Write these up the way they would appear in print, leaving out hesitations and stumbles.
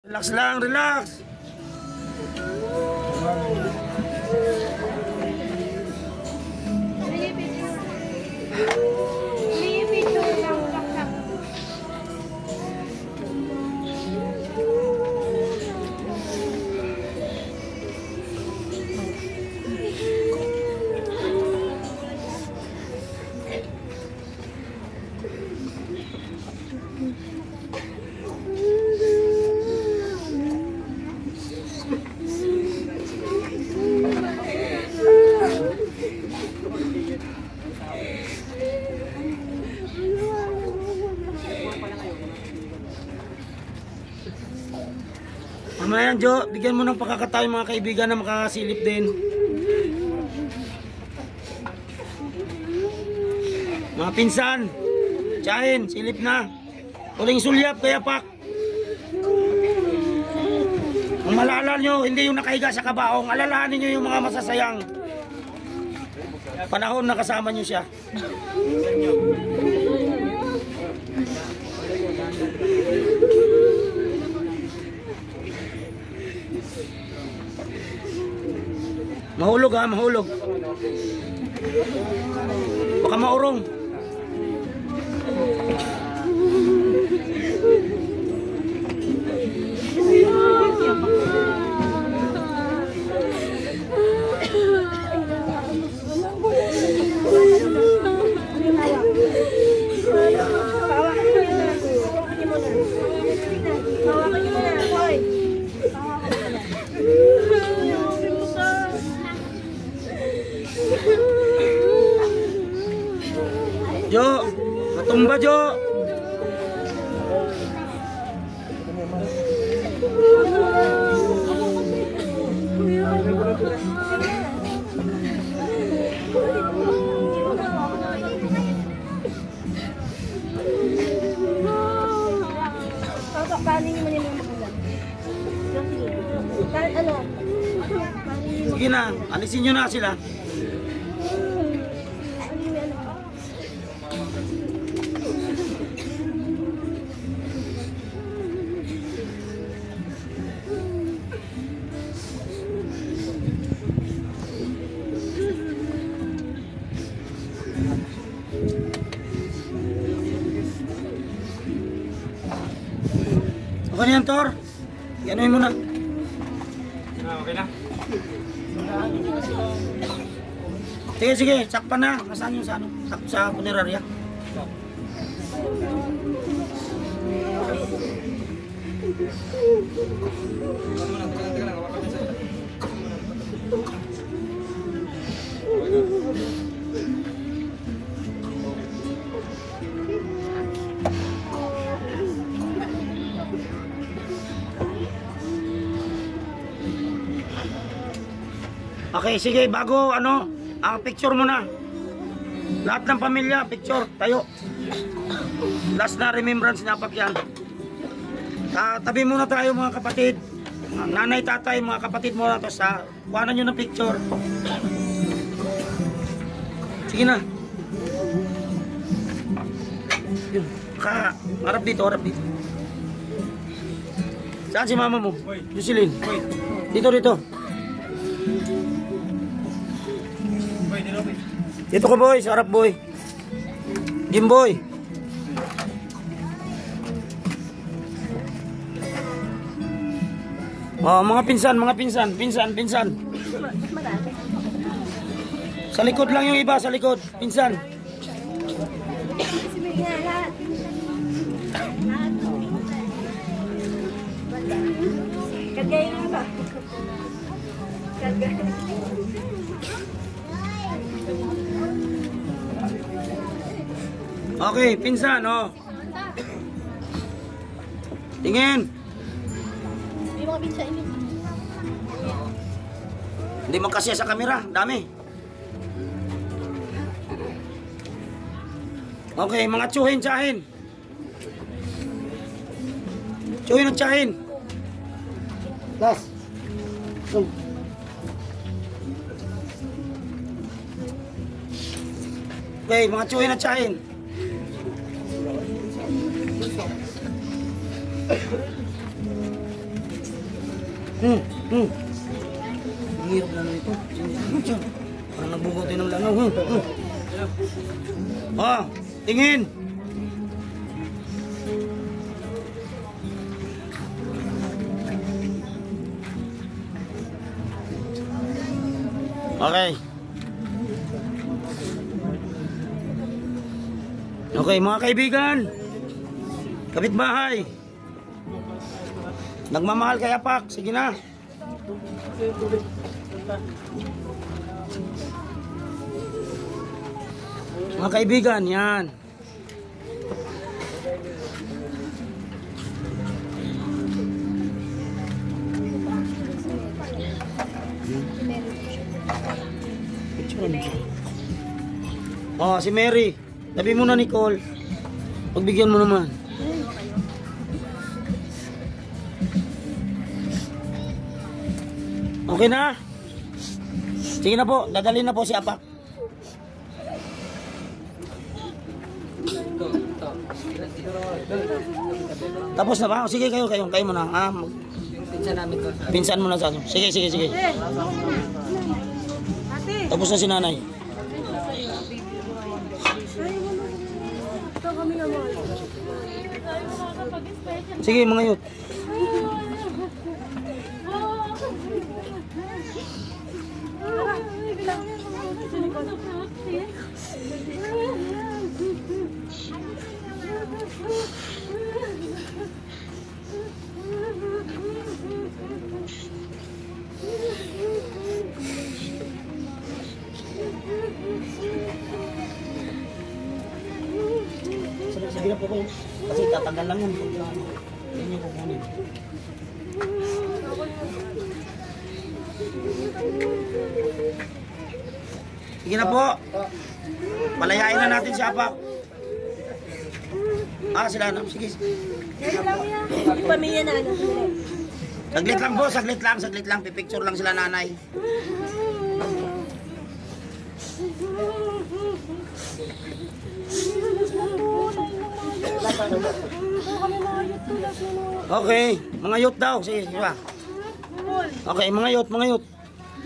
Relax lang, relax. Mamaya yan, Jo. Bigyan mo ng pagkakataon mga kaibigan na makakasilip din. Mga pinsan, tsahin, silip na. Uling sulyap, kaya pak. Ang malala nyo, hindi yung nakahiga sa kabaong. Alalahanin nyo yung mga masasayang panahon na kasama nyo siya. Mahulog ha, mahulog. Baka maurong. Jo, matumba Jo. Sige na, alisin nyo na sila. Okay na yan, Tor? Gano'y mo na. Okay na. Sige, sige. Sakpan na. Nasaan yung sa ano? Sa punerarya. Okay, sige, bago ano, picture mo na. Lahat ng pamilya, picture, tayo. Last na remembrance na Pakyan. Tabi muna tayo mga kapatid. Nanay, tatay, mga kapatid mo na to sa kuhanan nyo ng picture. Sige na. Harap dito, harap dito. Saan si mama mo? Jocelyn. Dito, dito. Dito ko boy, sa harap boy. Jim boy. Oh, mga pinsan, pinsan. Sa likod lang yung iba, sa likod, pinsan. Kagaya nga ba? Kagaya. Okay, pinsan, oh. Tingin. May mga pinsan ini. Hindi magkasya sa kamera, dami. Okay, mga tsuhin, tsahin. Tsuhin at tsahin. Last. Okay, mga tsuhin at tsahin. Ang hirap na ito. Parang nagbubuti ng langaw. Tingin. Okay. Okay, mga kaibigan. Kapitbahay. Nagmamahal kay Apak. Sige na. Mga kaibigan, yan. Oh, si Mary. Tabi mo na, Nicole. Pagbigyan mo naman. Okay na? Sige na po, dadalhin na po si Apak. Tapos na ba? Sige kayo mo na. Pinsan namin to. Pinsan mo na sa ano. Sige. Tapos na si nanay. Sige mga yut. Sige na po kayo. Kasi tatagal lang yun. Yan yung kukunin. Sige na po. Palayain na natin si Apak. Sila na. Sige. Yung pamilya na ano. Saglit lang po, saglit lang. Pipicture lang sila nanay. Okay, mga youth daw. Sige ba? Okay, mga youth.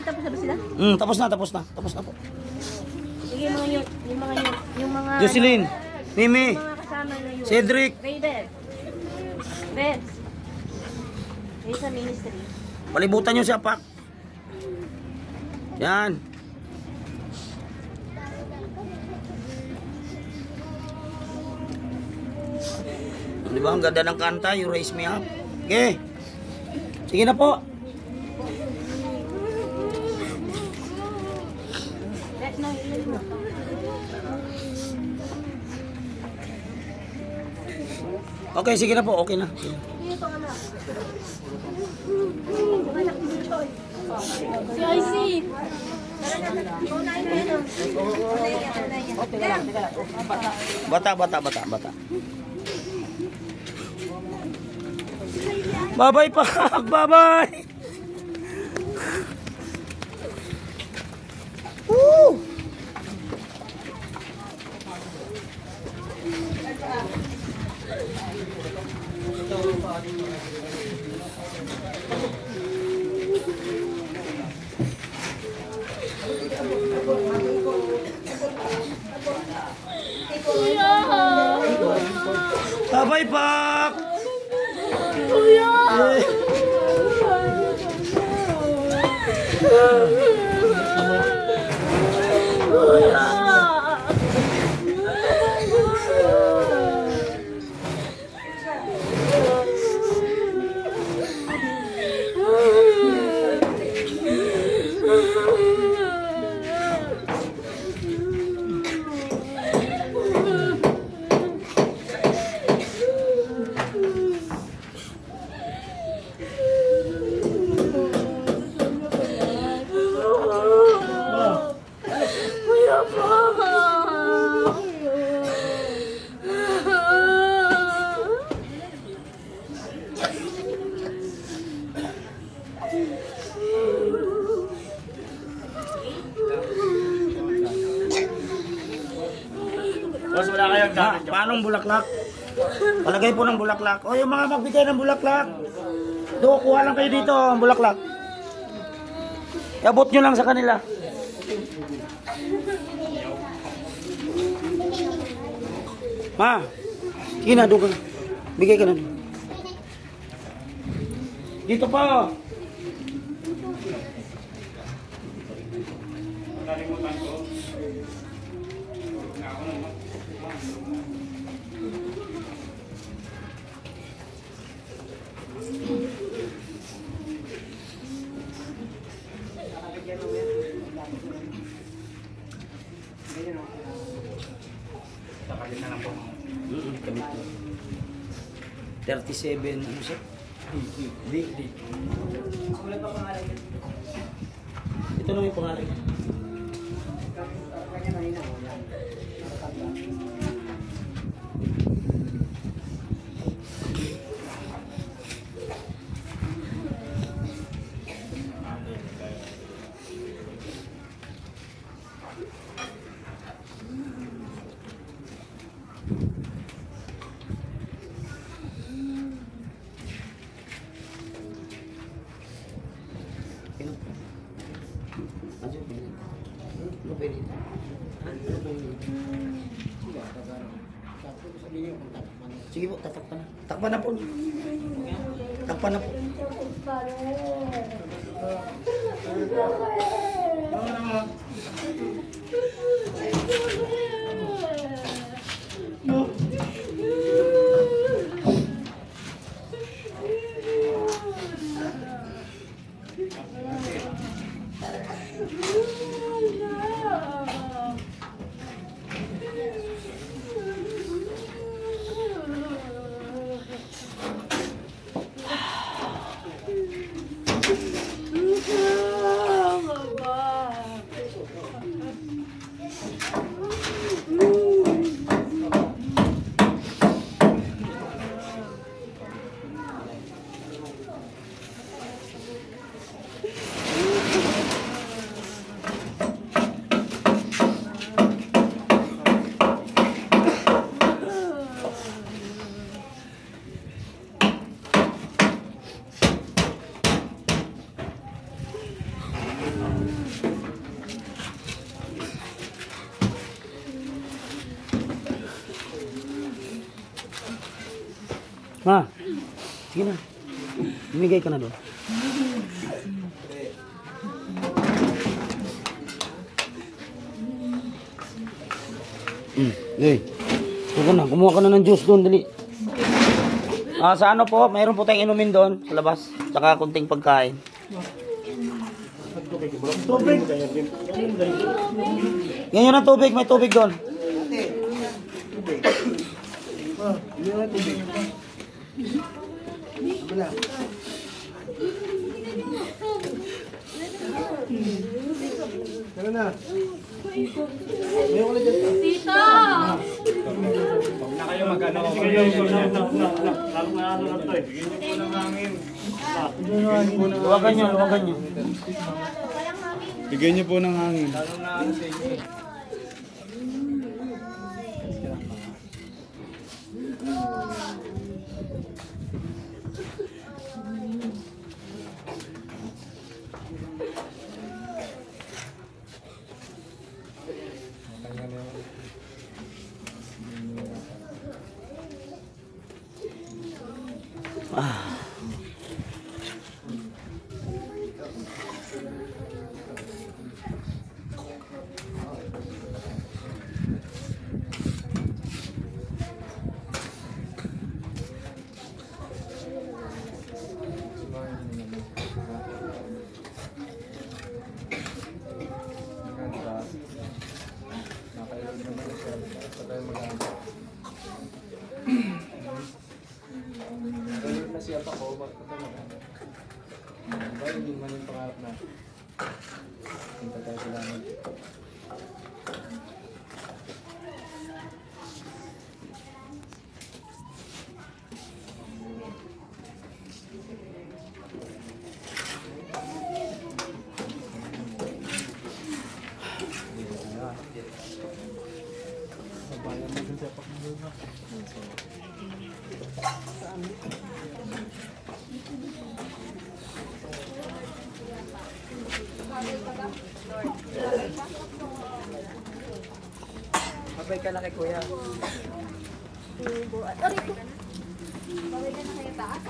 Tapos na ba sila? Tapos na po. Sige mga yun. Yung mga... Jocelyn, Mimi, Yung mga kasama na yun. Cedric. Raiden. Beds. Yung sa ministry. Palibutan nyo si Apak. Yan. Di ba? Ang ganda ng kanta, You Raise Me Up. Okay. Sige na po. Okay, sige na po. Okay na. Si IC. Bata. Bye-bye pa. Bye-bye. Woo! Bye-bye, Pak. Kuya! Boss, wala kayong gamit. Paanong bulaklak? Palagay po ng bulaklak. O yung mga magbigay ng bulaklak. Do, kuha lang kayo dito, ang bulaklak. Iabot nyo lang sa kanila. Ma, sige na, doon ka na. Bigay ka na. Dito pa. Nalimutan ko. Nakabit na lang po. Kabit mo. 37, ano siya? Di. Ito na yung pangalan niya. Sige po, tatakpan na. Takpan na po. Takpan na po. Ma, sige na. Umigay ka na doon. Hey, kumuha ka na ng juice doon, dali. Sa ano po, mayroon po tayong inumin doon sa labas. Saka kunting pagkain. Tubig. Yan yun ang tubig, may tubig doon. Tita! Huwag na kayo mag-ano. Sige, lalong na ano lang to eh. Bigyan niyo po ng hangin. Luwagan nyo, luwagan nyo. Bigyan niyo po ng hangin. Lalong na ano sa inyo. Babay ka na kay kuya. Aray ko. Bawal ka na kayo taas.